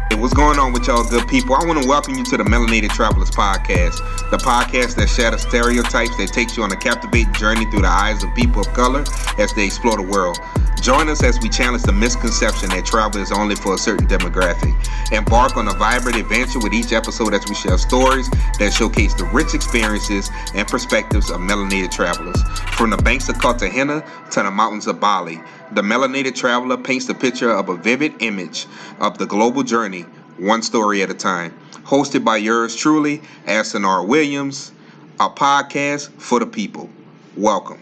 Hey, what's going on with y'all good people? I want to welcome you to the Melanated Travelers Podcast, the podcast that shatters stereotypes that takes you on a captivating journey through the eyes of people of color as they explore the world. Join us as we challenge the misconception that travel is only for a certain demographic. Embark on a vibrant adventure with each episode as we share stories that showcase the rich experiences and perspectives of melanated travelers. From the banks of Cartagena to the mountains of Bali, the Melanated Traveler paints the picture of a vivid image of the global journey, one story at a time. Hosted by yours truly, Aston R. Williams, a podcast for the people. Welcome.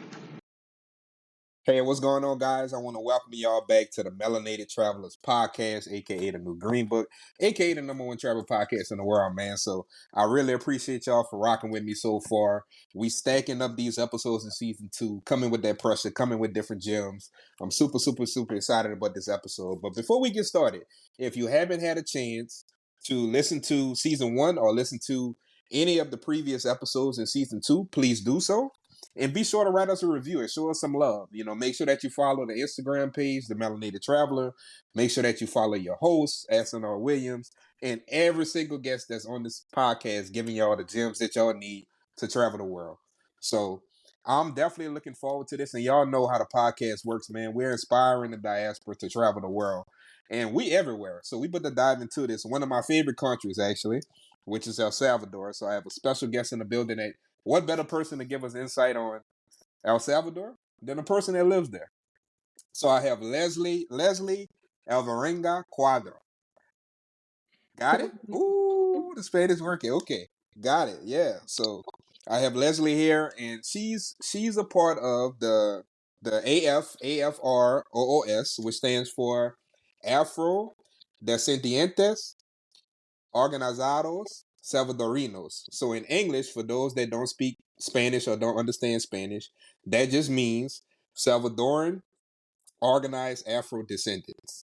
Hey, what's going on, guys? I want to welcome y'all back to the Melanated Travelers Podcast, aka the New Green Book, aka the #1 travel podcast in the world, man. So I really appreciate y'all for rocking with me so far. We stacking up these episodes in season 2, coming with that pressure, coming with different gems. I'm super excited about this episode. But before we get started, if you haven't had a chance to listen to season 1 or listen to any of the previous episodes in season 2, please do so. And be sure to write us a review and show us some love. You know, make sure that you follow the Instagram page, The Melanated Traveler. Make sure that you follow your host, SNR Williams, and every single guest that's on this podcast, giving y'all the gems that y'all need to travel the world. So I'm definitely looking forward to this. And y'all know how the podcast works, man. We're inspiring the diaspora to travel the world. And we everywhere. So we better dive into this. One of my favorite countries, actually, which is El Salvador. So I have a special guest in the building that what better person to give us insight on El Salvador than a person that lives there? So I have Leslie Alvarenga Cuadra. Got it? Ooh, the Spanish working. Okay, got it. Yeah. So I have Leslie here, and she's a part of the AFROOS, which stands for Afro Descendientes Organizados Salvadorinos. So in English, for those that don't speak Spanish or don't understand Spanish, that just means Salvadoran organized Afro descendants.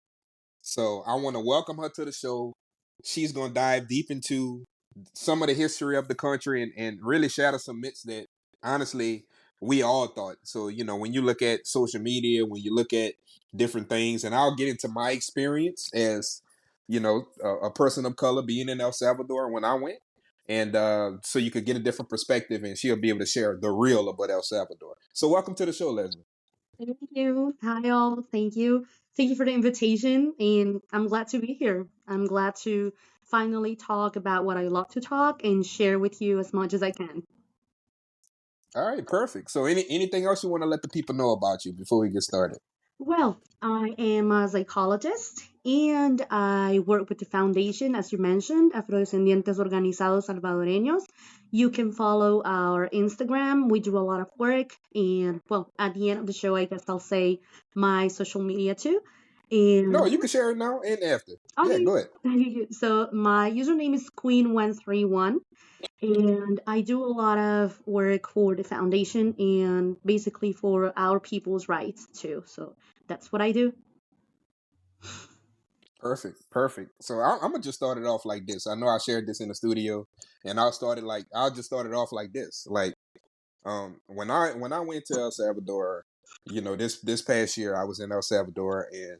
So I want to welcome her to the show. She's going to dive deep into some of the history of the country and really shatter some myths that honestly we all thought. So, you know, when you look at social media, when you look at different things, and I'll get into my experience as, you know, a person of color being in El Salvador when I went. And so you could get a different perspective, and she'll be able to share the real about El Salvador. So welcome to the show, Leslie. Thank you. Hi, all. Thank you. Thank you for the invitation. And I'm glad to be here. I'm glad to finally talk about what I love to talk and share with you as much as I can. All right, perfect. So anything else you want to let the people know about you before we get started? Well, I am a psychologist and I work with the foundation, as you mentioned, Afrodescendientes Organizados Salvadoreños. You can follow our Instagram. We do a lot of work. And, well, at the end of the show, I guess I'll say my social media too. No, And you can share it now and after. Yeah, okay. go ahead. So my username is Queen131, and I do a lot of work for the foundation and basically for our people's rights too. So that's what I do. Perfect. So I'm gonna just start it off like this. I know I shared this in the studio, and I'll just start it off like this. Like, when I went to El Salvador, you know, this past year I was in El Salvador, and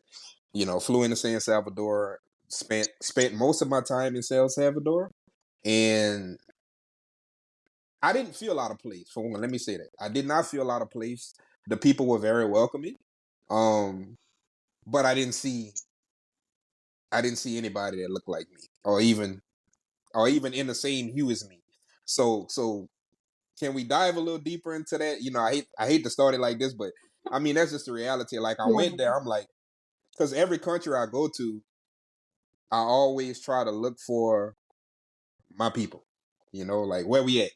you know, flew into San Salvador, spent most of my time in San Salvador, and I didn't feel out of place. For one, let me say that I did not feel out of place. The people were very welcoming, um, but I didn't see anybody that looked like me, or even in the same hue as me. So can we dive a little deeper into that? You know, I hate to start it like this, but I mean that's just the reality. Like I Yeah. went there, I'm like, because every country I go to, I always try to look for my people. You know, like where we at,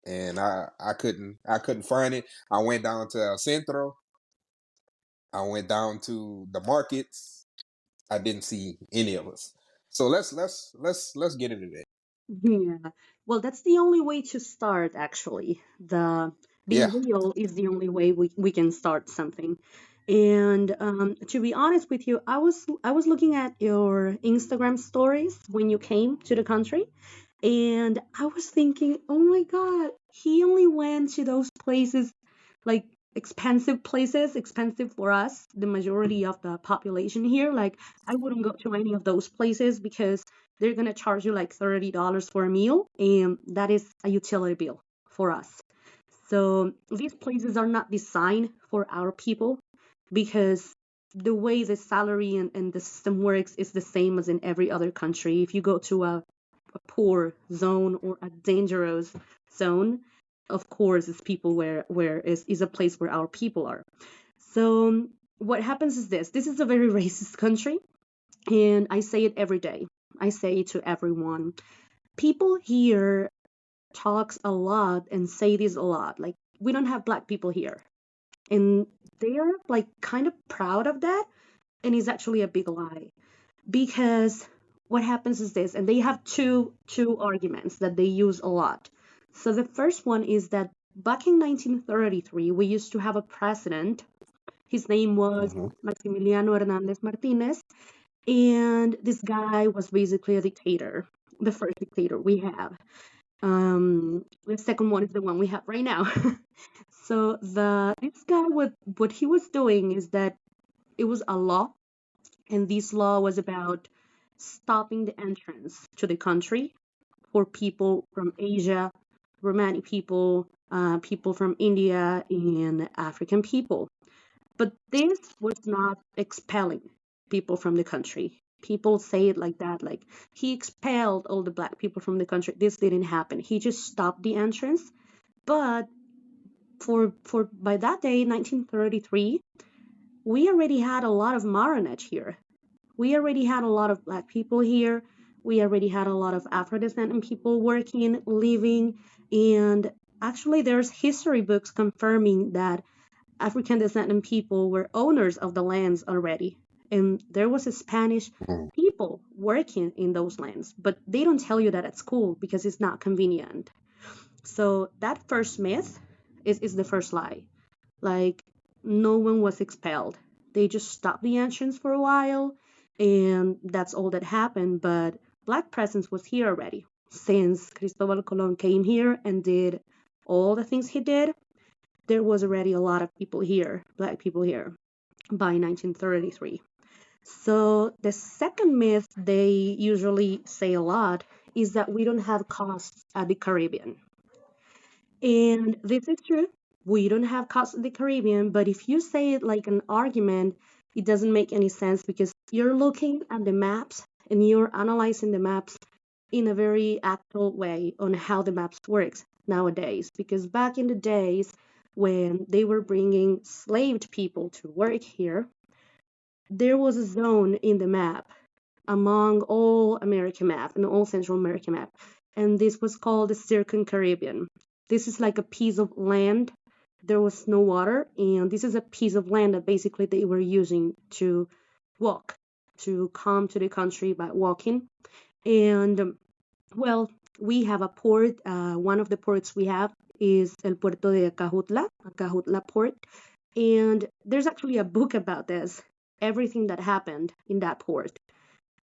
and I couldn't find it. I went down to El Centro. I went down to the markets. I didn't see any of us. So let's get into that. Yeah. Well, that's the only way to start, actually. The Yeah. being real is the only way we can start something. And to be honest with you, I was looking at your Instagram stories when you came to the country, and I was thinking, oh my God, he only went to those places like expensive places, expensive for us, the majority of the population here. Like, I wouldn't go to any of those places because they're gonna charge you like $30 for a meal, and that is a utility bill for us. So these places are not designed for our people because the way the salary and the system works is the same as in every other country. If you go to a poor zone or a dangerous zone, of course, it's people where is a place where our people are. So what happens is this is a very racist country, and I say it every day. I say it to everyone. People here talks a lot and say this a lot. Like, we don't have black people here. And they're like kind of proud of that. And it's actually a big lie. Because what happens is this, and they have two arguments that they use a lot. So the first one is that back in 1933, we used to have a president. His name was Mm-hmm. Maximiliano Hernandez Martinez, and this guy was basically a dictator, the first dictator we have. The second one is the one we have right now. So this guy, what he was doing is that it was a law, and this law was about stopping the entrance to the country for people from Asia, Romani people, people from India, and African people. But this was not expelling people from the country. People say it like that, like he expelled all the black people from the country. This didn't happen. He just stopped the entrance. But for by that day, 1933, we already had a lot of Maronite here. We already had a lot of black people here. We already had a lot of Afro-descendant people working, living, and actually there's history books confirming that African descendant people were owners of the lands already. And there was a Spanish people working in those lands, but they don't tell you that at school because it's not convenient. So that first myth is the first lie. Like, no one was expelled. They just stopped the entrance for a while, and that's all that happened. But black presence was here already. Since Cristobal Colon came here and did all the things he did, there was already a lot of people here, black people here, by 1933. So the second myth they usually say a lot is that we don't have coasts at the Caribbean. And this is true. We don't have coasts in the Caribbean, but if you say it like an argument, it doesn't make any sense because you're looking at the maps and you're analyzing the maps in a very actual way on how the maps works nowadays. Because back in the days when they were bringing slaved people to work here, there was a zone in the map among all American map and all Central American map, and this was called the Circumcaribbean. This is like a piece of land. There was no water, and this is a piece of land that basically they were using to walk, to come to the country by walking. And well, we have a port. One of the ports we have is El Puerto de Acajutla port, and there's actually a book about this, everything that happened in that port.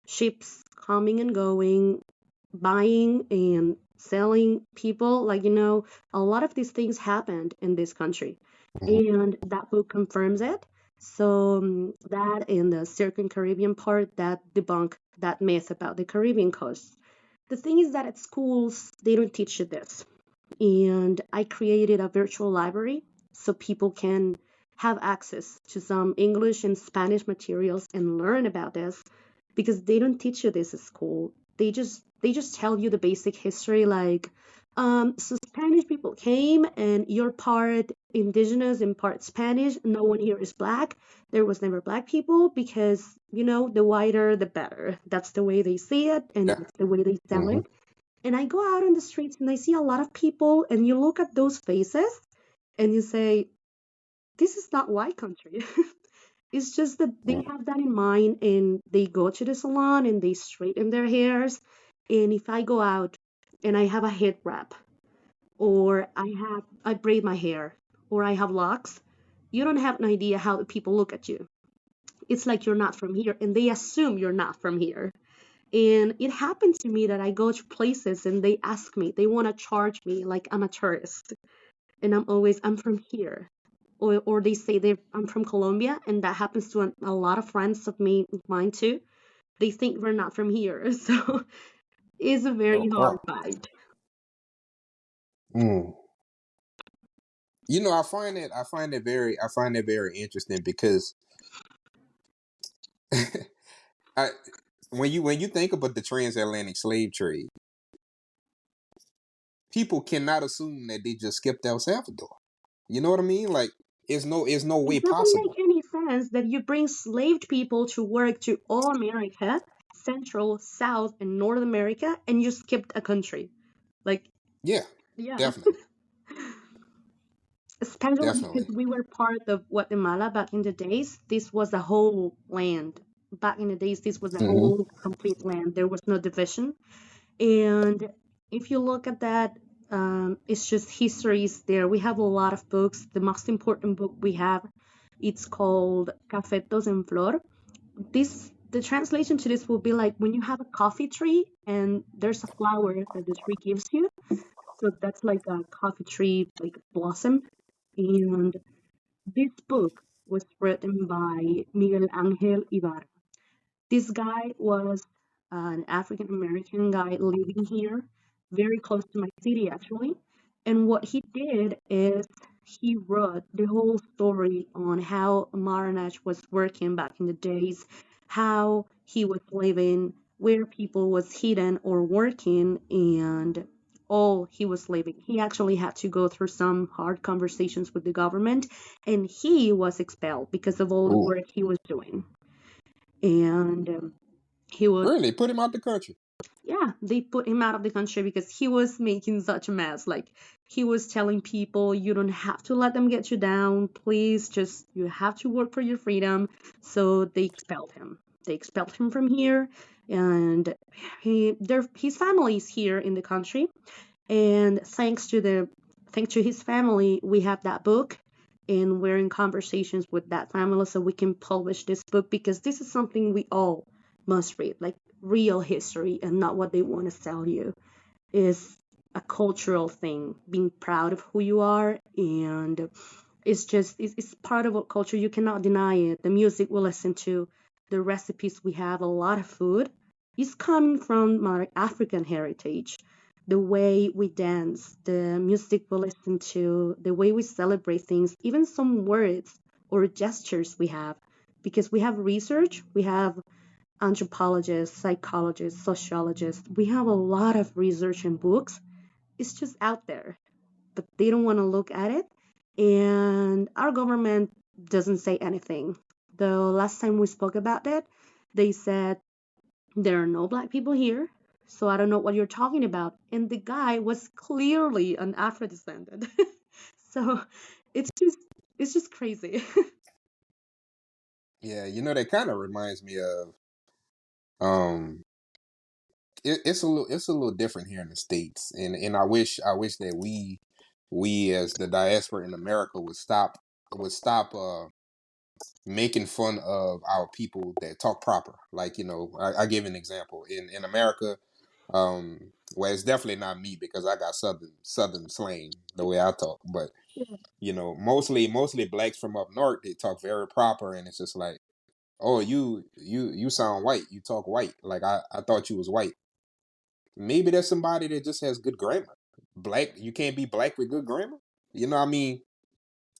Ships coming and going, buying and selling people. Like, a lot of these things happened in this country. And that book confirms it. So that in the Circumcaribbean part, that debunk that myth about the Caribbean coast. The thing is that at schools, they don't teach you this. And I created a virtual library so people can have access to some English and Spanish materials and learn about this because they don't teach you this at school. They just tell you the basic history, like so Spanish people came and you're part indigenous and part Spanish. No one here is black. There was never black people because the whiter the better. That's the way they see it and Yeah. that's the way they sell Mm-hmm. it. And I go out on the streets and I see a lot of people, and you look at those faces and you say, this is not white country. It's just that they have that in mind and they go to the salon and they straighten their hairs. And if I go out and I have a head wrap, or I braid my hair, or I have locks, you don't have an idea how the people look at you. It's like you're not from here, and they assume you're not from here. And it happens to me that I go to places and they ask me, they want to charge me like I'm a tourist. And I'm from here. or they say I'm from Colombia, and that happens to a lot of friends of mine too. They think we're not from here, so it's a very Oh, hard wow. fight. Mm. I find it very interesting because I when you think about the transatlantic slave trade, people cannot assume that they just skipped El Salvador. You know what I mean? Like it's no way It doesn't make possible. any sense that you bring enslaved people to work to all America, Central, South, and North America, and you skipped a country. Like, Yeah, yeah. definitely, Especially because definitely. we were part of Guatemala back in the days. This was a whole land. Back in the days, this was a Hmm. whole complete land. There was no division. And if you look at that, it's just histories there. We have a lot of books. The most important book we have, it's called Cafetos en Flor. The translation to this will be like when you have a coffee tree and there's a flower that the tree gives you. So that's like a coffee tree, like blossom. And this book was written by Miguel Angel Ibarra. This guy was an African American guy living here, very close to my city actually. And what he did is he wrote the whole story on how Maranach was working back in the days, how he was living, where people was hidden or working, and all he was living. He actually had to go through some hard conversations with the government, and he was expelled because of all the Ooh, work he was doing. And he was, really? Put him out the country? yeah, they put him out of the country because he was making such a mess. Like, he was telling people, you don't have to let them get you down. Please, just, you have to work for your freedom. So they expelled him. They expelled him from here. And his family is here in the country. And thanks to his family, we have that book, and we're in conversations with that family so we can publish this book because this is something we all must read, like real history and not what they want to sell you. Is a cultural thing, being proud of who you are, and it's part of our culture. You cannot deny it. The music we listen to, the recipes we have, a lot of food is coming from our African heritage. The way we dance, the music we listen to, the way we celebrate things, even some words or gestures we have, because we have research, we have anthropologists, psychologists, sociologists, we have a lot of research and books. It's just out there, but they don't want to look at it. And our government doesn't say anything. The last time we spoke about that, they said there are no black people here, so I don't know what you're talking about. And the guy was clearly an Afro descendant. So it's just it's just crazy. Yeah, that kind of reminds me of um it's a little different here in the States, and I wish that we as the diaspora in America would stop making fun of our people that talk proper. Like, I give an example. In America, well, it's definitely not me because I got southern slang the way I talk, but mostly blacks from up north, they talk very proper, and it's just like, oh, you sound white, you talk white. Like, I thought you was white. Maybe there's somebody that just has good grammar. Black, you can't be black with good grammar. I mean,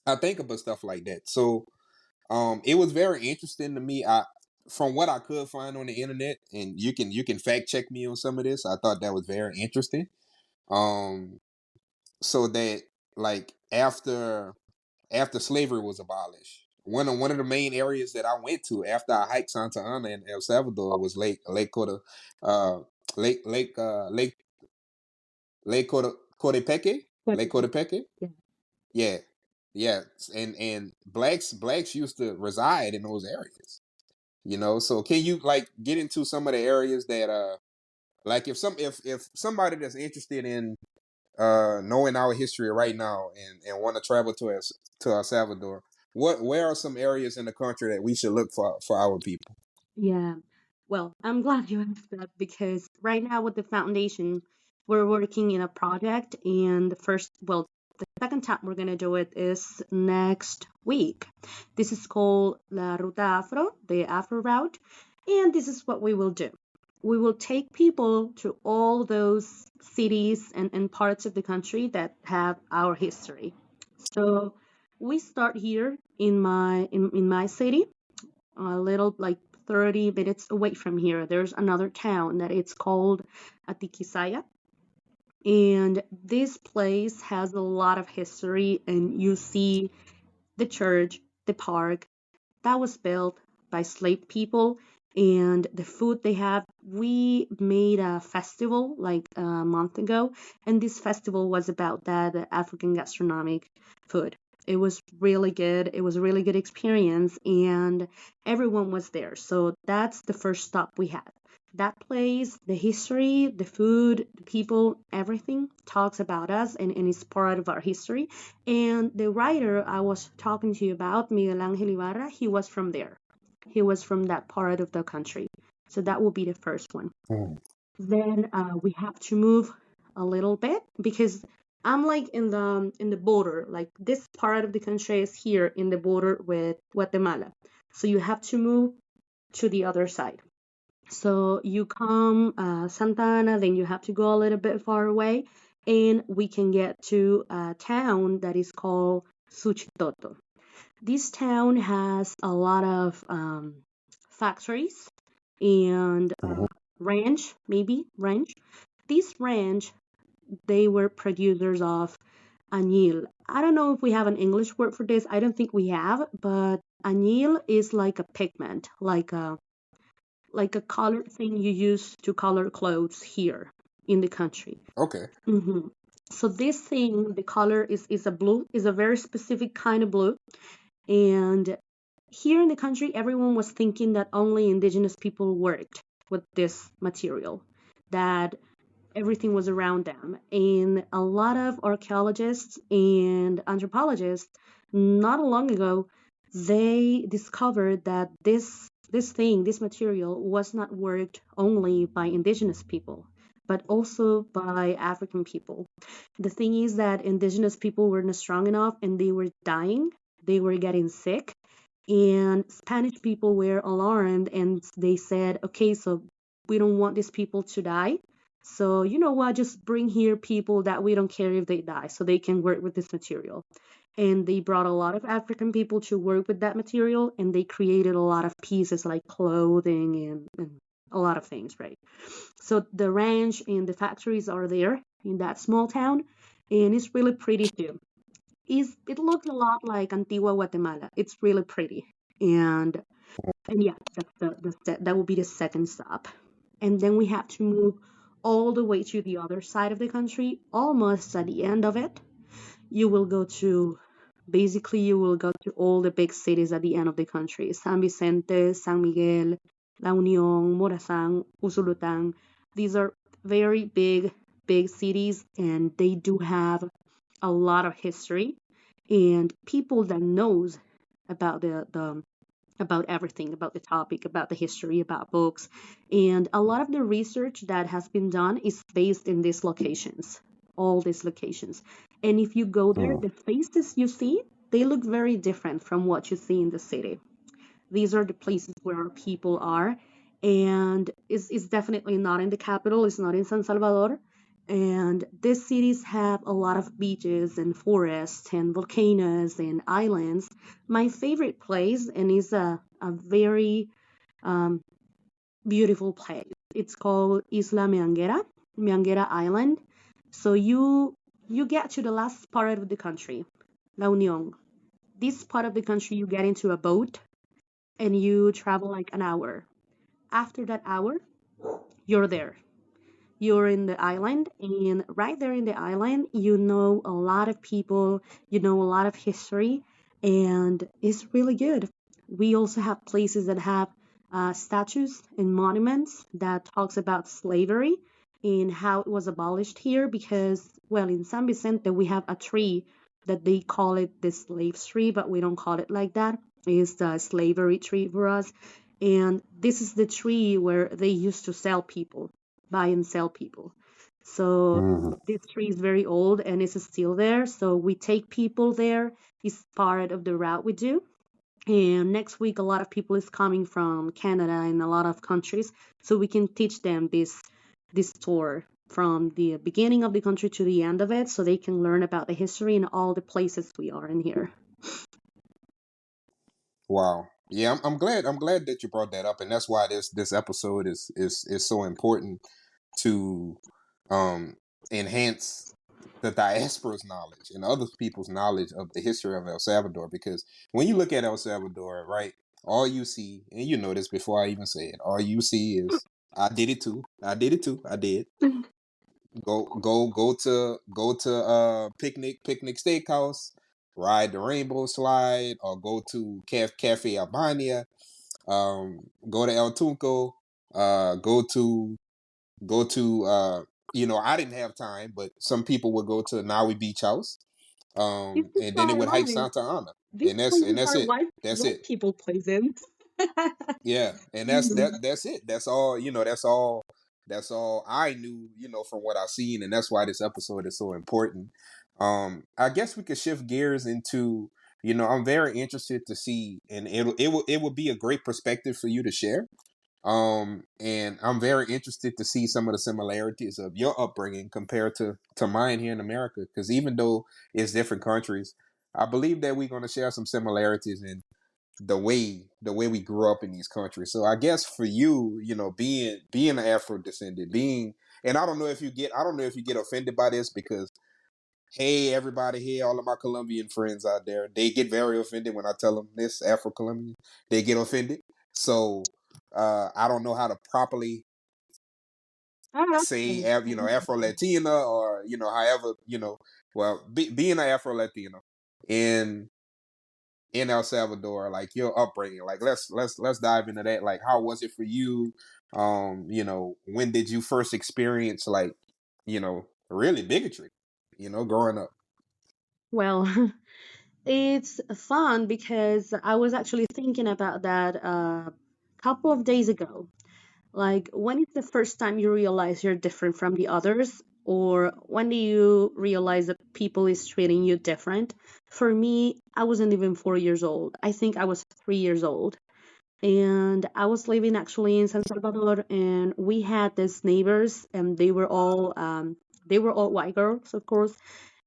I think about stuff like that. So, it was very interesting to me. From what I could find on the internet, and you can fact check me on some of this. I thought that was very interesting. Um, so that, like, after slavery was abolished, one of the main areas that I went to after I hiked Santa Ana in El Salvador was Lake Cota, uh, Lake Cotepeque, Lake Cotepeque. Yeah. Yeah, yeah, and blacks used to reside in those areas. So can you, like, get into some of the areas that like, if somebody that's interested in knowing our history right now and want to travel to El Salvador, where are some areas in the country that we should look for our people? Yeah. Well, I'm glad you asked that because right now with the foundation, we're working in a project, and the first, well, The second time we're going to do it is next week. This is called La Ruta Afro, the Afro route. And this is what we will do. We will take people to all those cities and parts of the country that have our history. So we start here in my city, a little like 30 minutes away from here. There's another town that it's called Atikisaya. And this place has a lot of history, and you see the church, the park that was built by slave people, and the food they have. We made a festival like a month ago, and this festival was about that African gastronomic food. It was really good. It was a really good experience, and everyone was there. So that's the first stop we had. That place, the history, the food, the people, everything talks about us, and it's part of our history. And the writer I was talking to you about, Miguel Ángel Ibarra, he was from there. He was from that part of the country. So that will be the first one. Mm. Then we have to move a little bit because I'm like in the border. Like this part of the country is here in the border with Guatemala. So you have to move to the other side. So you come Santa Ana, then you have to go a little bit far away, and we can get to a town that is called Suchitoto. This town has a lot of factories and Mhm. ranch, maybe ranch. This ranch, they were producers of añil. I don't know if we have an English word for this. I don't think we have, but añil is like a pigment, like a color thing you use to color clothes here in the country. Okay. hmm So this thing, the color is a blue, is a very specific kind of blue. And here in the country, everyone was thinking that only indigenous people worked with this material, that everything was around them. And a lot of archaeologists and anthropologists, not long ago, they discovered that this material was not worked only by indigenous people, but also by African people. The thing is that indigenous people were not strong enough and they were dying, they were getting sick, and Spanish people were alarmed and they said, okay, so we don't want these people to die. So, you know what, just bring here people that we don't care if they die so they can work with this material. And they brought a lot of African people to work with that material, and they created a lot of pieces like clothing and a lot of things, right? So the ranch and the factories are there in that small town, and it's really pretty too. It looks a lot like Antigua, Guatemala. It's really pretty. And yeah, that will be the second stop. And then we have to move all the way to the other side of the country, almost at the end of it. You will go to Basically, you will go to all the big cities at the end of the country: San Vicente, San Miguel, La Unión, Morazán, Usulután. These are very big cities, and they do have a lot of history and people that knows about the about everything, about the topic, about the history, about books. And a lot of the research that has been done is based in these locations, all these locations. And if you go there, Mm. the faces you see, they look very different from what you see in the city. These are the places where our people are. And it's definitely not in the capital, it's not in San Salvador. And these cities have a lot of beaches and forests and volcanoes and islands. My favorite place, and is a very um, beautiful place, it's called Isla Meanguera, Meanguera Island. So you get to the last part of the country, La Unión. This part of the country, you get into a boat and you travel like an hour. After that hour, you're there. You're in the island, and right there in the island, you know a lot of people, you know a lot of history, and it's really good. We also have places that have statues and monuments that talks about slavery and how it was abolished here because, well, in San Vicente, we have a tree that they call it the slave tree, but we don't call it like that. It's the slavery tree for us. And this is the tree where they used to sell people, buy and sell people. So Hmm. this tree is very old and it's still there. So we take people there. It's part of the route we do. And next week, a lot of people is coming from Canada and a lot of countries, so we can teach them this tour from the beginning of the country to the end of it, so they can learn about the history and all the places we are in here. Wow. Yeah, I'm glad. I'm glad that you brought that up, and that's why this episode is so important to um enhance the diaspora's knowledge and other people's knowledge of the history of El Salvador. Because when you look at El Salvador, right, all you see, and you know this before I even say it, all you see is I did it too. I did it too. I did. Go to picnic steakhouse, ride the rainbow slide, or go to Cafe Albania, go to El Tunco, go to I didn't have time, but some people would go to Naui Beach House, This is and then they so would hike ironic. Santa Ana, These and places that's are it. That's white it. people places. Yeah, and that's it. That's all, that's all I knew, from what I've seen, and that's why this episode is so important. I guess we could shift gears into, I'm very interested to see, and it will be a great perspective for you to share. And I'm very interested to see some of the similarities of your upbringing compared to mine here in America, because even though it's different countries, I believe that we're going to share some similarities in the way we grew up in these countries. So I guess for you, being an Afro descendant, and I don't know if you get offended by this, because hey, everybody here, all of my Colombian friends out there, they get very offended when I tell them this Afro Colombian. They get offended. So I don't know how to properly Oh, say okay. Afro Latina, or however, well, being an Afro Latino in in El Salvador, like your upbringing. Like let's dive into that. Like, how was it for you? When did you first experience, like, really bigotry? Growing up. Well, it's fun because I was actually thinking about that a couple of days ago. Like, when is the first time you realize you're different from the others? Or when do you realize that people is treating you different? For me, I wasn't even 4 years old. I think I was 3 years old. And I was living actually in San Salvador, and we had these neighbors, and they were all white girls, of course.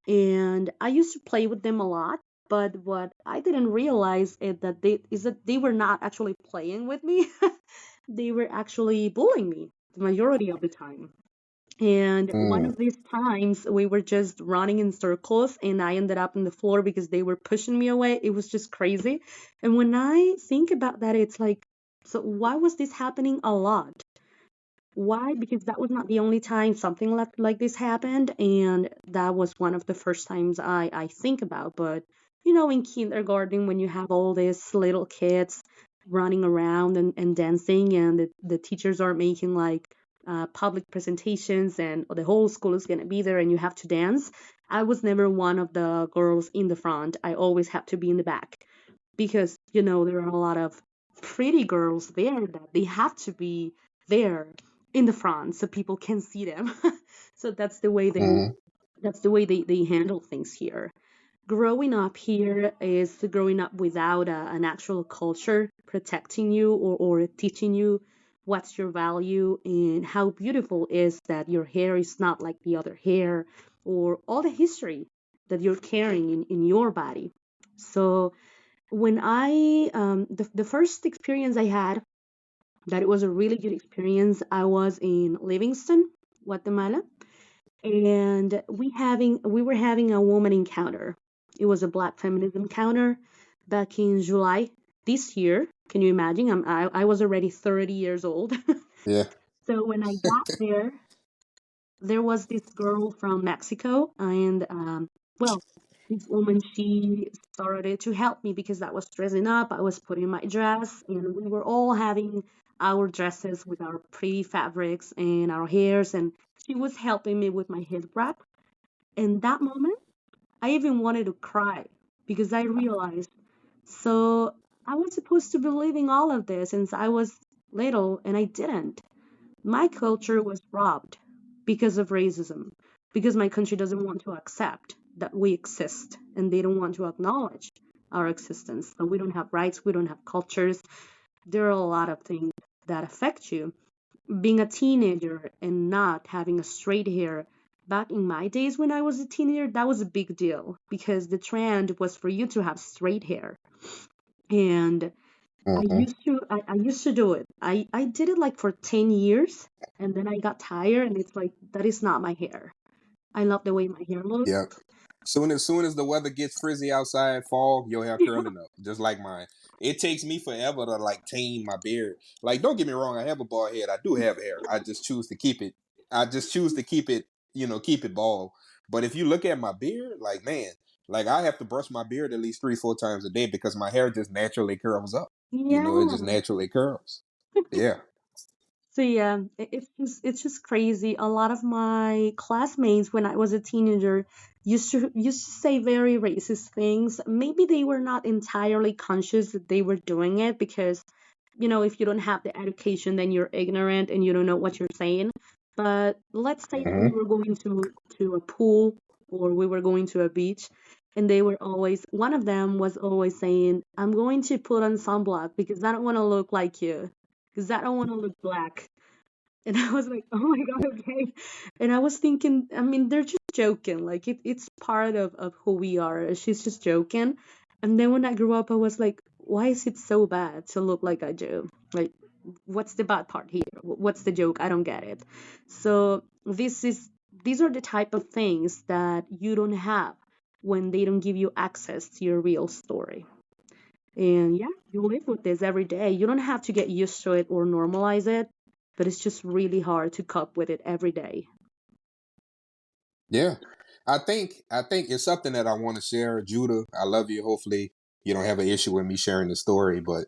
And I used to play with them a lot. But what I didn't realize is that they were not actually playing with me. They were actually bullying me the majority of the time. And one Mm, of these times, we were just running in circles, and I ended up on the floor because they were pushing me away. It was just crazy. And when I think about that, it's like, so why was this happening a lot? Why? Because that was not the only time something like this happened, and that was one of the first times I think about. But in kindergarten, when you have all these little kids running around and dancing, and the teachers are making like public presentations, and the whole school is gonna be there, and you have to dance. I was never one of the girls in the front. I always had to be in the back because there are a lot of pretty girls there that they have to be there in the front so people can see them. So mm, that's the way they handle things here. Growing up here is growing up without an actual culture protecting you or teaching you what's your value and how beautiful is that your hair is not like the other hair, or all the history that you're carrying in your body. So when the first experience I had, that it was a really good experience, I was in Livingston, Guatemala, and we were having a woman encounter. It was a black feminism encounter back in July this year. Can you imagine? I was already 30 years old. yeah. So when I got there was this girl from Mexico, and well, this woman, she started to help me because I was dressing up. I was putting my dress, and we were all having our dresses with our pretty fabrics and our hairs, and she was helping me with my head wrap. And that moment, I even wanted to cry because I realized, so I was supposed to be living all of this since I was little, and I didn't. My culture was robbed. because of racism, because my country doesn't want to accept that we exist and they don't want to acknowledge our existence. So we don't have rights, we don't have cultures. There are a lot of things that affect you. Being a teenager and not having a straight hair, back in my days when I was a teenager, that was a big deal because the trend was for you to have straight hair. And Hmm. I used to do it. I did it like for 10 years and then I got tired and it's like that is not my hair. I love the way my hair looks. Yep. Soon as the weather gets frizzy outside, fall, your hair curling up, just like mine. It takes me forever to like tame my beard. Like, don't get me wrong, I have a bald head. I do have hair. I just choose to keep it. I just choose to keep it, keep it bald. But if you look at my beard, like man, like I have to brush my beard at least 3, 4 times a day because my hair just naturally curls up. It just Yeah. naturally curls. Yeah. So yeah, it's just crazy. A lot of my classmates when I was a teenager used to say very racist things. Maybe they were not entirely conscious that they were doing it because if you don't have the education, then you're ignorant and you don't know what you're saying. But let's say that we Hmm. were going to a pool or we were going to a beach, and they were always one of them was always saying, "I'm going to put on sunblock because I don't want to look like you, because I don't want to look black." And I was like, "Oh my God, okay." And I was thinking, I mean, they're just joking. Like it's part of who we are. She's just joking. And then when I grew up, I was like, why is it so bad to look like I do? Like, what's the bad part here? What's the joke? I don't get it. So these are the type of things that you don't have when they don't give you access to your real story. And yeah, you live with this every day. You don't have to get used to it or normalize it, but it's just really hard to cope with it every day. Yeah. I think it's something that I want to share. Judah, I love you. Hopefully you don't have an issue with me sharing the story, but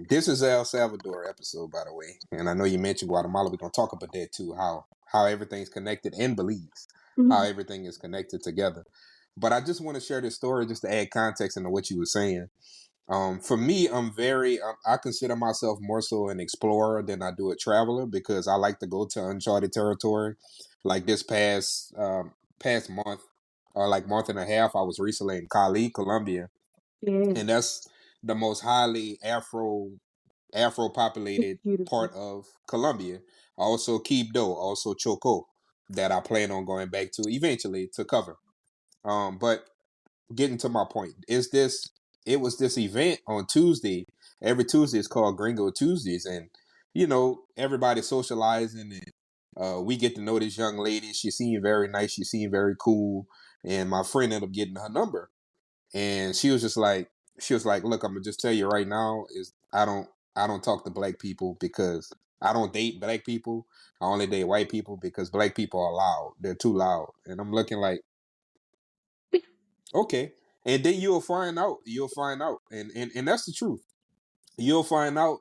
this is El Salvador episode, by the way. And I know you mentioned Guatemala. We're gonna talk about that too, how everything's connected and Belize, how Mhm. everything is connected together. But I just want to share this story just to add context into what you were saying. For me, I consider myself more so an explorer than I do a traveler because I like to go to uncharted territory. Like this past month, or like month and a half, I was recently in Cali, Colombia, Yes, and that's the most highly Afro it's populated beautiful. part of Colombia. Also Quibdó, also Choco, that I plan on going back to eventually to cover. But getting to my point is this: it was this event on Tuesday. Every Tuesday is called Gringo Tuesdays, and everybody socializing, and we get to know this young lady. She seemed very nice. She seemed very cool, and my friend ended up getting her number, and she was like, look, I'm gonna just tell you right now is I don't talk to black people because I don't date black people. I only date white people because black people are loud. They're too loud, and I'm looking like, okay. And then you'll find out. You'll find out. And that's the truth. You'll find out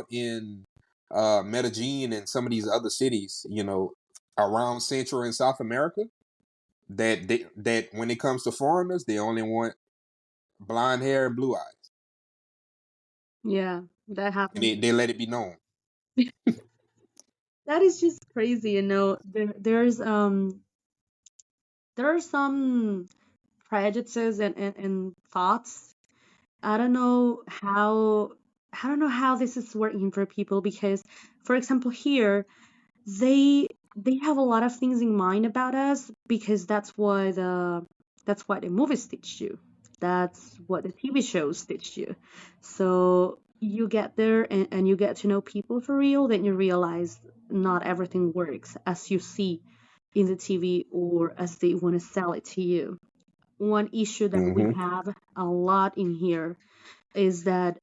in Medellin and some of these other cities, around Central and South America, that when it comes to foreigners, they only want blonde hair and blue eyes. Yeah, that And happens. they let it be known. That is just crazy, there are some prejudices and thoughts. I don't know how I don't know how this is working for people because, for example, here they they have a lot of things in mind about us because that's what the movies teach you. That's what the TV shows teach you. So you get there and you get to know people for real, then you realize not everything works as you see in the TV or as they want to sell it to you. One issue that we Mm-hmm. have a lot in here is that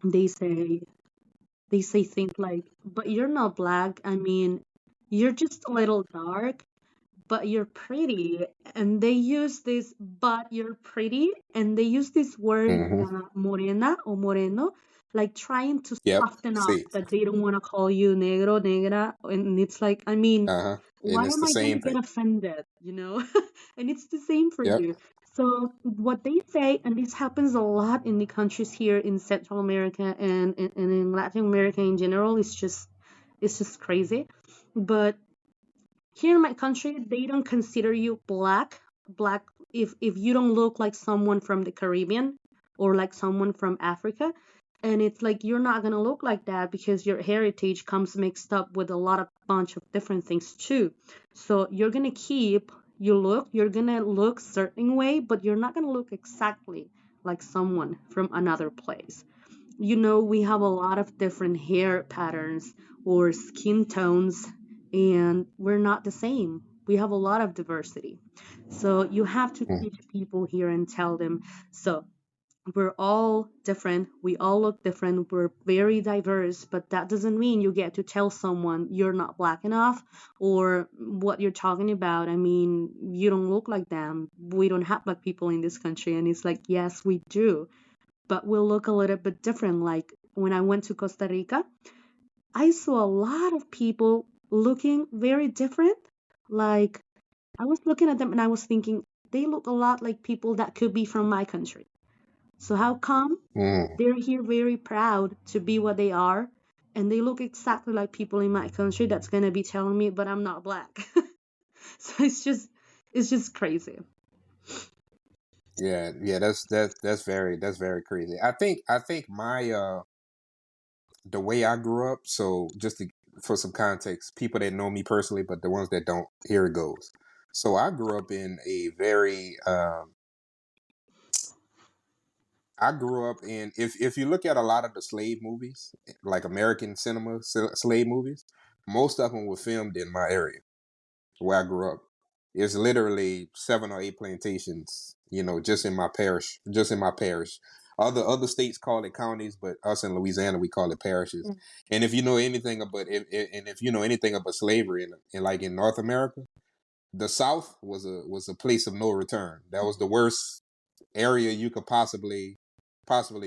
they say they say things like, "But you're not black. I mean, you're just a little dark, but you're pretty." And they use this, "but you're pretty," and they use this word, Mm-hmm. morena or moreno, like trying to Yep. soften up See. that they don't want to call you negro, negra. And it's like, I mean, Uh-huh. And why it's am the I going same to get thing. offended? And it's the same for Yep. you. So what they say, and this happens a lot in the countries here in Central America and in Latin America in general, is just It's just crazy. But here in my country, they don't consider you black if you don't look like someone from the Caribbean or like someone from Africa. And it's like you're not gonna look like that because your heritage comes mixed up with a lot of bunch of different things too. So you're gonna keep you're gonna look certain way, but you're not gonna look exactly like someone from another place. We have a lot of different hair patterns or skin tones, and we're not the same. We have a lot of diversity. So you have to Mm. teach people here and tell them, so we're all different. We all look different. We're very diverse, but that doesn't mean you get to tell someone you're not black enough or what you're talking about. I mean, you don't look like them. We don't have black people in this country. And it's like, yes, we do, but will look a little bit different. Like when I went to Costa Rica, I saw a lot of people looking very different. Like I was looking at them and I was thinking, they look a lot like people that could be from my country. So how come Mm. they're here very proud to be what they are? And they look exactly like people in my country that's gonna be telling me, but I'm not black. So it's just crazy. Yeah, yeah, that's very crazy. I think my the way I grew up. So for some context, people that know me personally, but the ones that don't, here it goes. So I grew up in a very I grew up in, if you look at a lot of the slave movies, like American cinema slave movies, most of them were filmed in my area where I grew up. It's literally 7 or 8 plantations, just in my parish, just in my parish. Other states call it counties, but us in Louisiana we call it parishes. And if you know anything about if you know anything about slavery in like in North America, the South was a place of no return. That was the worst area you could possibly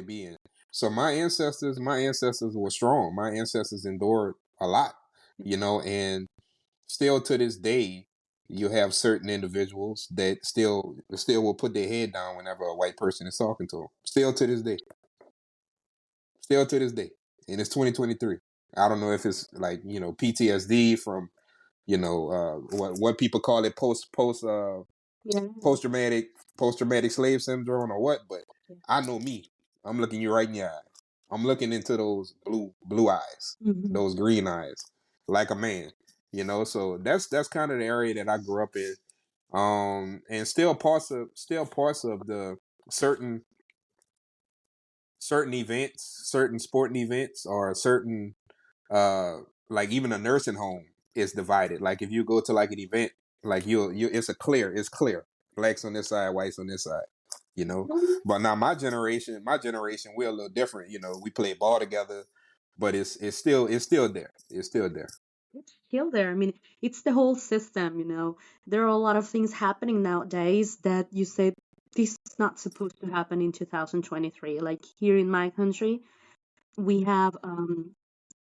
be in. So my ancestors were strong. My ancestors endured a lot, and still to this day, you have certain individuals that still will put their head down whenever a white person is talking to them. Still to this day, and it's 2023. I don't know if it's like PTSD from what people call it Yeah. post traumatic slave syndrome or what, but Yeah. I know me. I'm looking you right in your eyes. I'm looking into those blue eyes, Hmm. those green eyes, like a man. So that's kind of the area that I grew up in. And still parts of the certain certain events, certain sporting events, or certain uh like even a nursing home is divided. Like if you go to like an event, like you it's clear. Blacks on this side, whites on this side, you know. But now my generation, we're a little different, we play ball together, but it's still there. It's still there. It's still there. I mean, it's the whole system. There are a lot of things happening nowadays that you say this is not supposed to happen in 2023. Like here in my country, we have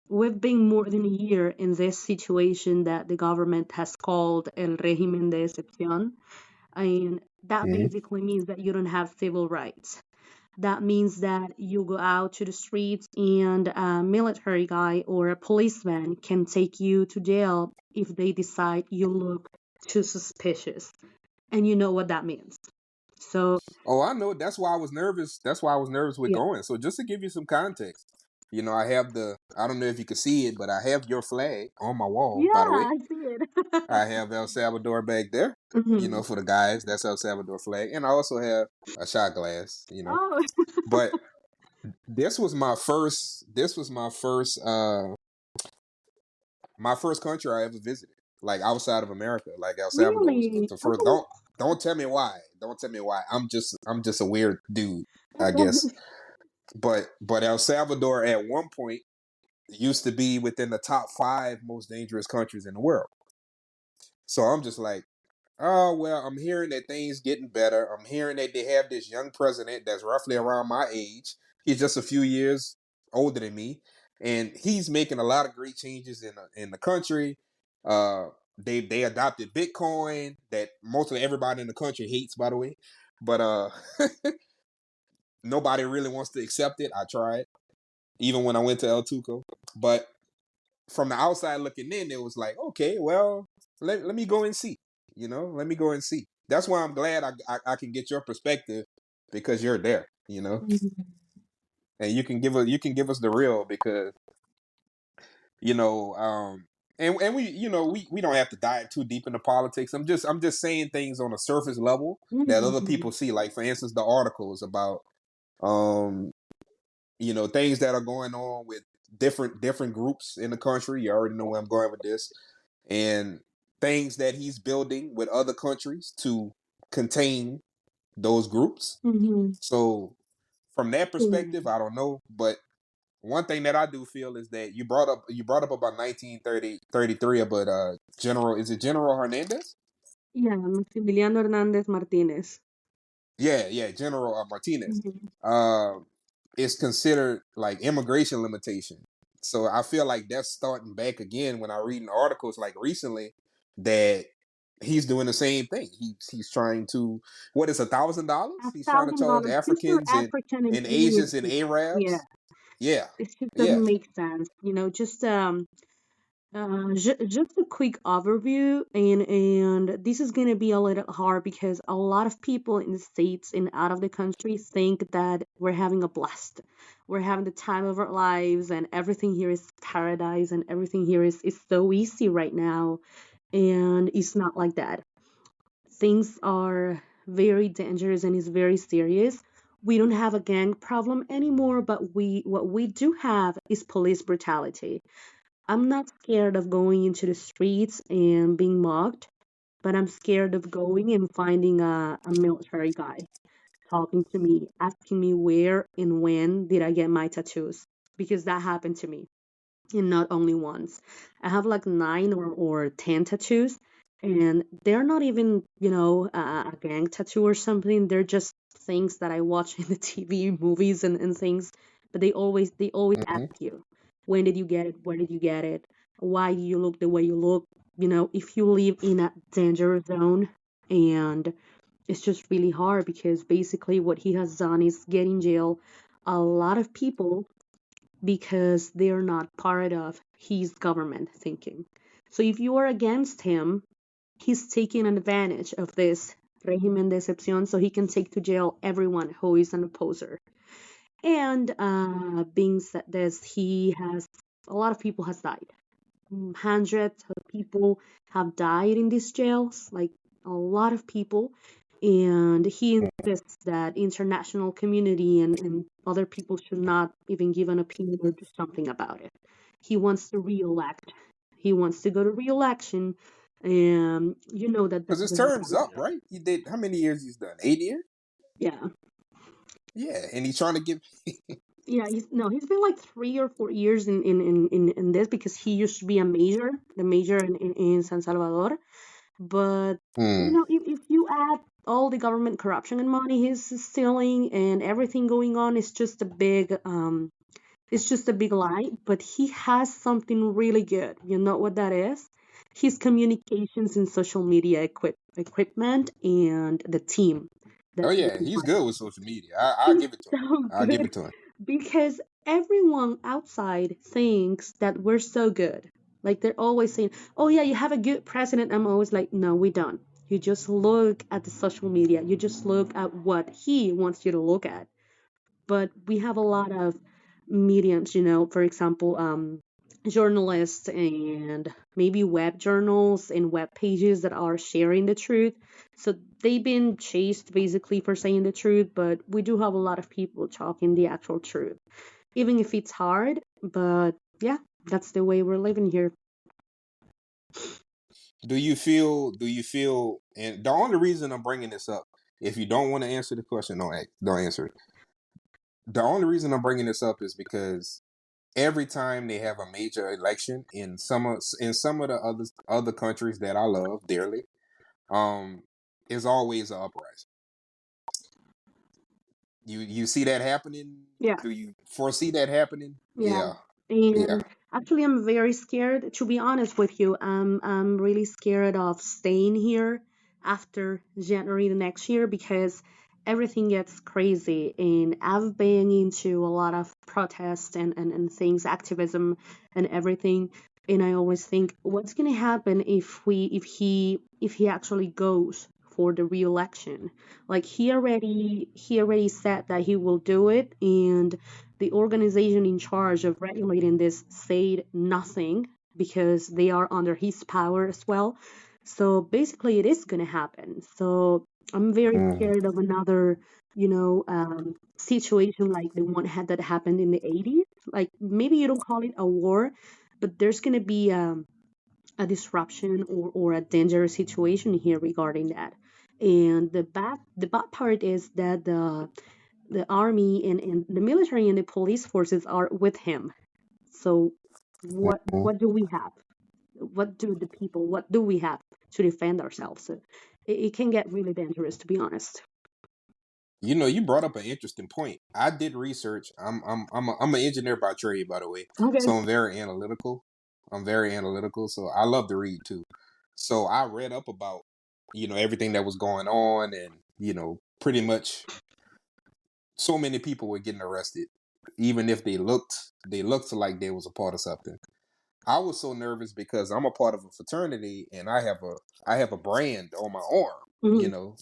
we've been more than a year in this situation that the government has called el régimen de excepción, and that Hmm. basically means that you don't have civil rights. That means that you go out to the streets and a military guy or a policeman can take you to jail if they decide you look too suspicious. And you know what that means. So, Oh, I know. That's why I was nervous with yeah. going. So just to give you some context, I don't know if you can see it, but I have your flag on my wall, Yeah, by the way. I see it. I have El Salvador back there, Hmm. for the guys. That's El Salvador flag. And I also have a shot glass. Oh, But this was my first country I ever visited, like outside of America. Like El Salvador was the really? first. Oh, Don't tell me why. Don't tell me why. I'm just a weird dude, I guess. But El Salvador at one point used to be within the top 5 most dangerous countries in the world. So I'm just like, oh well, I'm hearing that things getting better. I'm hearing that they have this young president that's roughly around my age. He's just a few years older than me, and he's making a lot of great changes in the country. Uh, they adopted Bitcoin that mostly everybody in the country hates, by the way. But nobody really wants to accept it. I tried, even when I went to El Tuco. But from the outside looking in, it was like, okay, well, let me go and see. Let me go and see. That's why I'm glad I can get your perspective because you're there. Mhm. And you can give us the real because you know and we don't have to dive too deep into politics. I'm just saying things on a surface level that other Mhm. people see, like for instance the articles about um things that are going on with different groups in the country. You already know where I'm going with this, and things that he's building with other countries to contain those groups. Mhm. So from that perspective, Yeah. I don't know, but one thing that I do feel is that you brought up about 1933 about General, is it General Hernandez? Yeah, Maximiliano Hernández Martínez. Yeah, General Martinez. Mhm. Uh, it's considered like immigration limitation. So I feel like that's starting back again when I read in articles like recently that he's doing the same thing. He's trying to, what is $1,000? He's trying to charge $1,000 just for Africans and African and and Indian Asians and people. Yeah, Arabs. Yeah, it just yeah. doesn't make sense. Just just a quick overview, and this is gonna be a little hard because a lot of people in the States and out of the country think that we're having a blast. We're having the time of our lives, and everything here is paradise, and everything here is so easy right now. And it's not like that. Things are very dangerous and it's very serious. We don't have a gang problem anymore, but what we do have is police brutality. I'm not scared of going into the streets and being mocked, but I'm scared of going and finding a military guy talking to me, asking me where and when did I get my tattoos, because that happened to me, and not only once. I have like 9 or 10 tattoos, and they're not even, a gang tattoo or something. They're just things that I watch in the TV movies and things. But they always ask Hmm. you, when did you get it? Where did you get it? Why do you look the way you look? If you live in a danger zone, and it's just really hard because basically what he has done is get in jail a lot of people because they're not part of his government thinking. So if you are against him, he's taking advantage of this régimen de excepción so he can take to jail everyone who is an opposer. And being said this, he has a lot of people has died. Hundreds of people have died in these jails, like a lot of people. And he insists that international community and other people should not even give an opinion or do something about it. He wants to re-elect. He wants to go to re-election, and you know that Because his doesn't term's up, happen. right? He did how many years he's done? 8 years? Yeah, Yeah, and he's trying to give. yeah. He's been like 3 or 4 years in this because he used to be the major in San Salvador. But Hmm. if you add all the government corruption and money he's stealing and everything going on, it's just a big lie. But he has something really good. You know what that is? His communications and social media equipment and the team Oh that yeah, is he's behind good with him. social media. I'll He's give it to him. so I'll give good it to him. because everyone outside thinks that we're so good. Like they're always saying, "Oh yeah, you have a good president." I'm always like, "No, we don't." You just look at the social media. You just look at what he wants you to look at. But we have a lot of mediums, for example, journalists and maybe web journals and web pages that are sharing the truth. So they've been chased basically for saying the truth, but we do have a lot of people talking the actual truth, even if it's hard. But yeah, that's the way we're living here. Do you feel? And the only reason I'm bringing this up, if you don't want to answer the question, don't answer it. The only reason I'm bringing this up is because every time they have a major election in some of the other countries that I love dearly, um, is always an uprising. You see that happening? Yeah. Do you foresee that happening? Yeah, Yeah, yeah. and actually, I'm very scared. To be honest with you, I'm really scared of staying here after January the next year because everything gets crazy, and I've been into a lot of protest and things, activism and everything. And I always think, what's gonna happen if he actually goes for the re-election? Like he already said that he will do it, and the organization in charge of regulating this said nothing because they are under his power as well. So basically, it is gonna happen. So I'm very Mm. scared of another, situation like the one that happened in the 80s. Like maybe you don't call it a war, but there's going to be a disruption or a dangerous situation here regarding that. And the bad part is that the army and the military and the police forces are with him. So what do we have? What do we have to defend ourselves? So it can get really dangerous, to be honest. You brought up an interesting point. I did research. I'm an engineer by trade, by the way, Okay. so I'm very analytical. So I love to read too. So I read up about everything that was going on, and pretty much so many people were getting arrested, even if they looked like they was a part of something. I was so nervous because I'm a part of a fraternity, and I have a brand on my arm. You Mhm. know,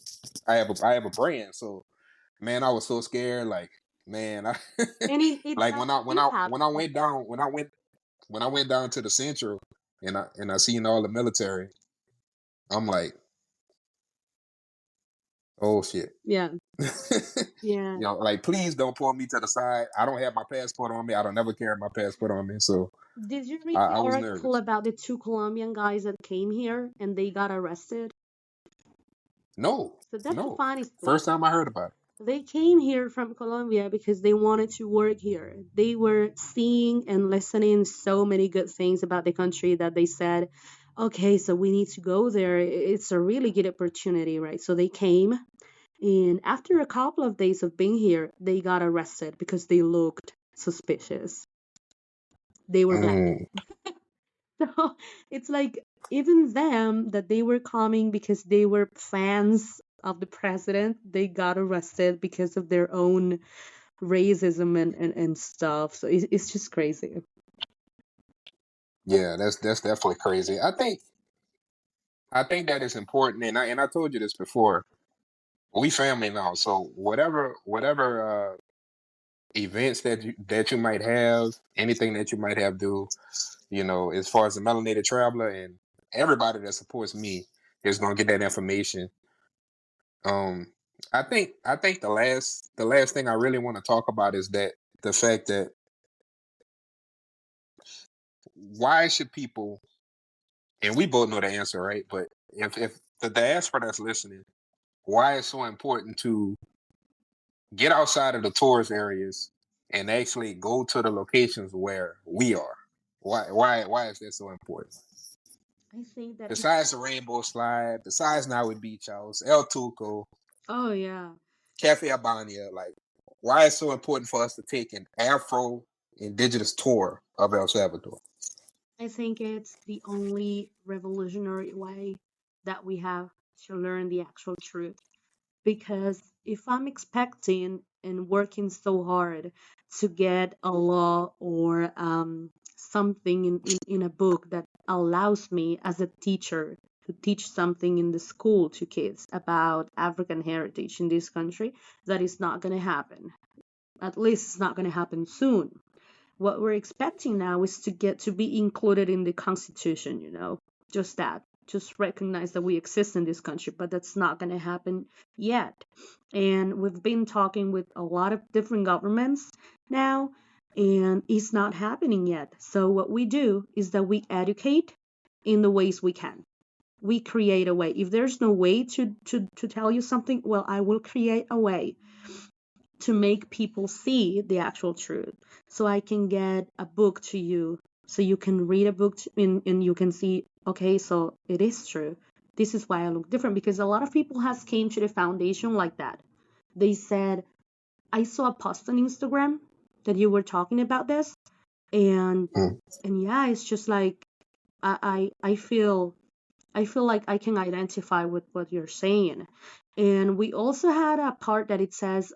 I have a brand. So man, I was so scared. Like man, And it like does when I when still I happen. when I went down when I went down to the central, and I seen all the military. I'm like, oh shit. Yeah. Yeah. Like please don't pull me to the side. I don't have my passport on me. I don't never carry my passport on me. So Did you read I the was article nervous. about the two Colombian guys that came here and they got arrested? No, So that's a no. funny story. First time I heard about it. They came here from Colombia because they wanted to work here. They were seeing and listening so many good things about the country that they said, okay, so we need to go there. It's a really good opportunity, right? So they came, and after a couple of days of being here, they got arrested because they looked suspicious. They were black. Mm, So it's like even them that they were coming because they were fans of the president, they got arrested because of their own racism and stuff. So it's just crazy. yeah, that's definitely crazy. I think that is important, and I told you this before. We family now, so whatever events that you might have, anything that you might have do, as far as the melanated traveler and everybody that supports me is gonna get that information. Um, I think the last thing I really want to talk about is that the fact that why should people, and we both know the answer, right? But if the diaspora that's listening, why it's so important to get outside of the tourist areas and actually go to the locations where we are. Why is that so important? I think that it's Besides the Rainbow Slide, besides Naui Beach House, El Tuco, oh yeah. Cafe Albania, like why it's so important for us to take an Afro indigenous tour of El Salvador? I think it's the only revolutionary way that we have to learn the actual truth. Because if I'm expecting and working so hard to get a law or something in a book that allows me as a teacher to teach something in the school to kids about African heritage in this country, that is not going to happen. At least it's not going to happen soon. What we're expecting now is to get to be included in the constitution, just that. Just recognize that we exist in this country, but that's not going to happen yet. And we've been talking with a lot of different governments now, and it's not happening yet. So, what we do is that we educate in the ways we can. We create a way. If there's no way to tell you something, well, I will create a way to make people see the actual truth. So I can get a book to you, so you can read a book and you can see, okay, so it is true. This is why I look different, because a lot of people has came to the foundation like that. They said, I saw a post on Instagram that you were talking about this, and Mm. and yeah, it's just like I feel like I can identify with what you're saying. And we also had a part that it says,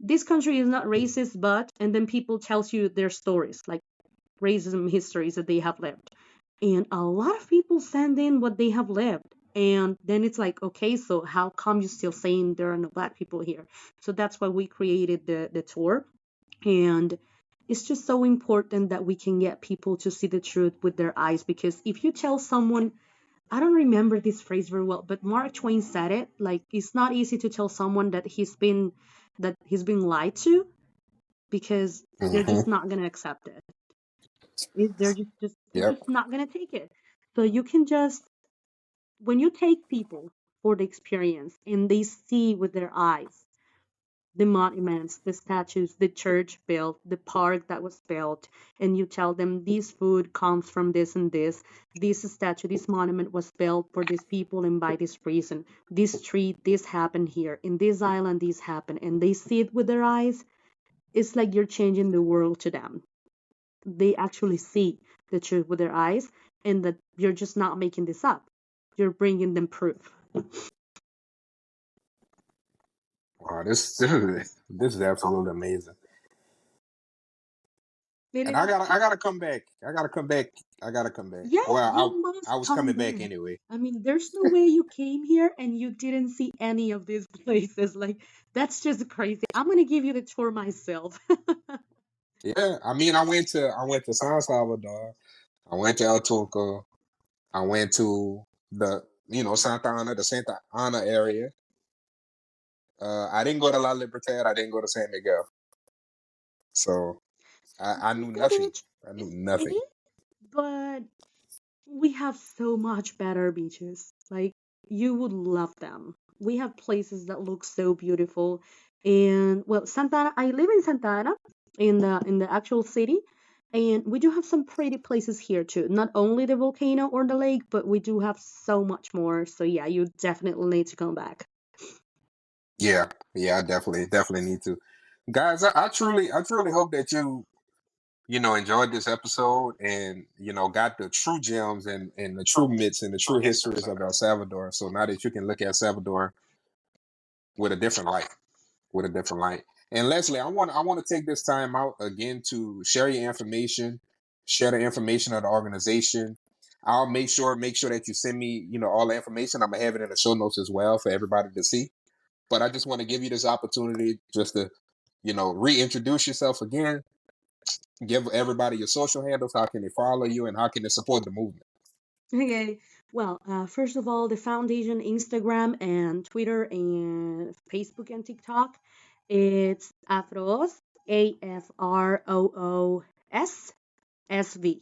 this country is not racist, but, and then people tells you their stories. Like, racism histories that they have lived. And a lot of people send in what they have lived. And then it's like, okay, so how come you're still saying there are no black people here? So that's why we created the tour. And it's just so important that we can get people to see the truth with their eyes, because if you tell someone, I don't remember this phrase very well, but Mark Twain said it, like it's not easy to tell someone that he's been lied to, because they're just Mm-hmm. not going to accept it. They're Yep. just not going to take it. So you can just, when you take people for the experience and they see with their eyes the monuments, the statues, the church built, the park that was built, and you tell them this food comes from this and this statue, this monument was built for these people and by this reason, this street, this happened here, in this island, this happened, and they see it with their eyes, it's like you're changing the world to them. They actually see the truth with their eyes, and that you're just not making this up. You're bringing them proof. Wow, this is absolutely amazing. It And is. I gotta come back. I gotta come back. I gotta come back. Yes, Well, you must I was come coming back back. anyway. I mean, there's no way you came here and you didn't see any of these places. Like, that's just crazy. I'm gonna give you the tour myself. Yeah, I mean, I went to San Salvador. I went to El Turco. I went to the the Santa Ana area. I didn't go to La Libertad. I didn't go to San Miguel. So I knew The nothing. beach, I knew it nothing. is, but we have so much better beaches. Like, you would love them. We have places that look so beautiful. And well, Santa Ana, I live in Santa Ana, in the actual city, and we do have some pretty places here too. Not only the volcano or the lake, but we do have so much more. So yeah, you definitely need to come back. Yeah, yeah, I definitely need to. Guys, I truly hope that you enjoyed this episode and got the true gems and the true myths and the true histories of El Salvador. So now that you can look at El Salvador with a different light, with a different light. And Leslie, I want to take this time out again to share your information, share the information of the organization. I'll make sure that you send me, all the information. I'm gonna have it in the show notes as well for everybody to see. But I just want to give you this opportunity just to, reintroduce yourself again. Give everybody your social handles. How can they follow you and how can they support the movement? Okay. Well, first of all, the foundation Instagram and Twitter and Facebook and TikTok, it's Afroos, AFROOS SV.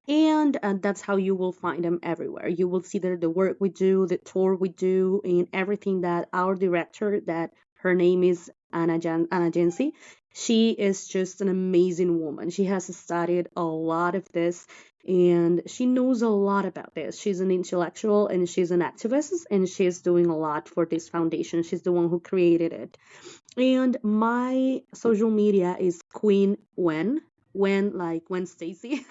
And that's how you will find them everywhere. You will see there the work we do, the tour we do, and everything that our director, that her name is Anna Jensi. She is just an amazing woman. She has studied a lot of this, and she knows a lot about this. She's an intellectual and she's an activist, and she's doing a lot for this foundation. She's the one who created it. And my social media is Queen Wen like Gwen Stacy.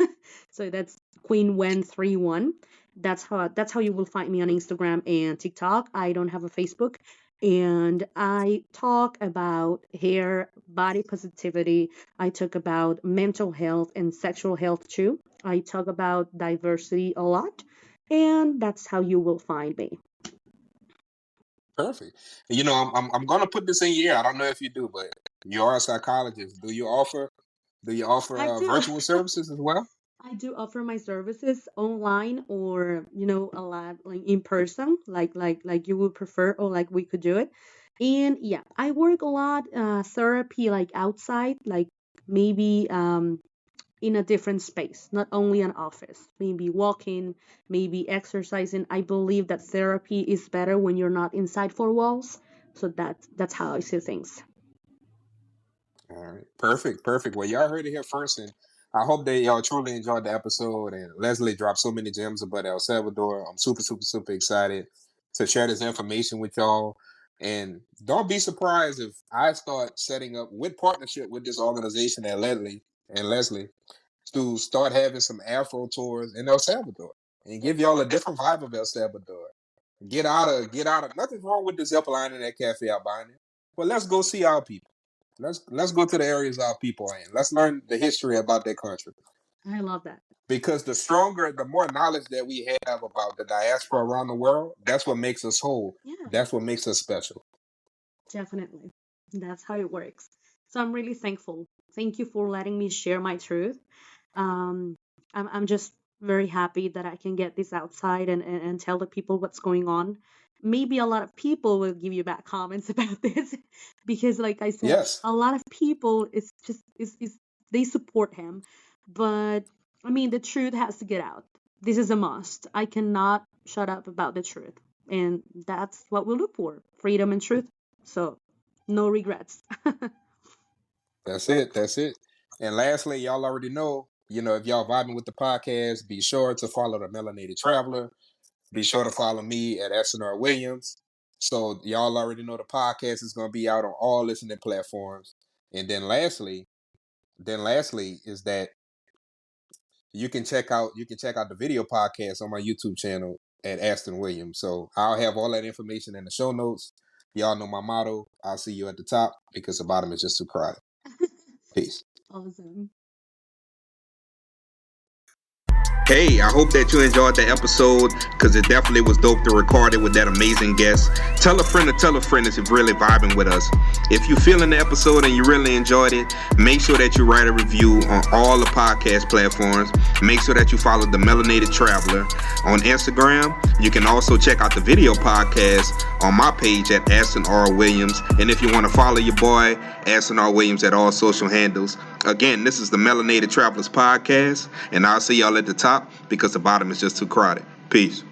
So that's Queen Wen 31. That's how you will find me on Instagram and TikTok. I don't have a Facebook. And I talk about hair, body positivity. I talk about mental health and sexual health too. I talk about diversity a lot. And that's how you will find me. Perfect. I'm gonna put this in your ear. I don't know if you do, but you are a psychologist. Do you offer I do. virtual services as well? I do offer my services online, or a lot like in person, like you would prefer, or like we could do it. And yeah, I work a lot therapy like outside, like maybe in a different space, not only an office, maybe walking, maybe exercising. I believe that therapy is better when you're not inside four walls. So that's how I see things. All right. Perfect. Perfect. Well, y'all heard it here first, and I hope that y'all truly enjoyed the episode. And Leslie dropped so many gems about El Salvador. I'm super, super, super excited to share this information with y'all. And don't be surprised if I start setting up with partnership with this organization and Leslie to start having some Afro tours in El Salvador and give y'all a different vibe of El Salvador. Get out of nothing wrong with the zip line in that cafe Albania. But let's go see our people. Let's go to the areas our people are in. Let's learn the history about their country. I love that. Because the more knowledge that we have about the diaspora around the world, that's what makes us whole. Yeah. That's what makes us special. Definitely. That's how it works. So I'm really thankful. Thank you for letting me share my truth. Um, I'm just very happy that I can get this outside and tell the people what's going on. Maybe a lot of people will give you bad comments about this because, like I said, Yes. a lot of people is they support him, but I mean the truth has to get out. This is a must. I cannot shut up about the truth, and that's what we look for: freedom and truth. So, no regrets. That's it. And lastly, y'all already know, if y'all vibing with the podcast, be sure to follow the Melanated Traveler. Be sure to follow me at SNR Williams. So y'all already know the podcast is going to be out on all listening platforms. And then lastly is that you can check out the video podcast on my YouTube channel at Aston Williams. So I'll have all that information in the show notes. Y'all know my motto. I'll see you at the top because the bottom is just too crowded. Peace. Awesome. Hey, I hope that you enjoyed the episode because it definitely was dope to record it with that amazing guest. Tell a friend if you're really vibing with us. If you're feeling the episode and you really enjoyed it, make sure that you write a review on all the podcast platforms. Make sure that you follow the Melanated Traveler on Instagram. You can also check out the video podcast on my page at Aston R. Williams. And if you want to follow your boy, Aston R. Williams at all social handles. Again, this is the Melanated Travelers podcast, and I'll see y'all at the top because the bottom is just too crowded. Peace.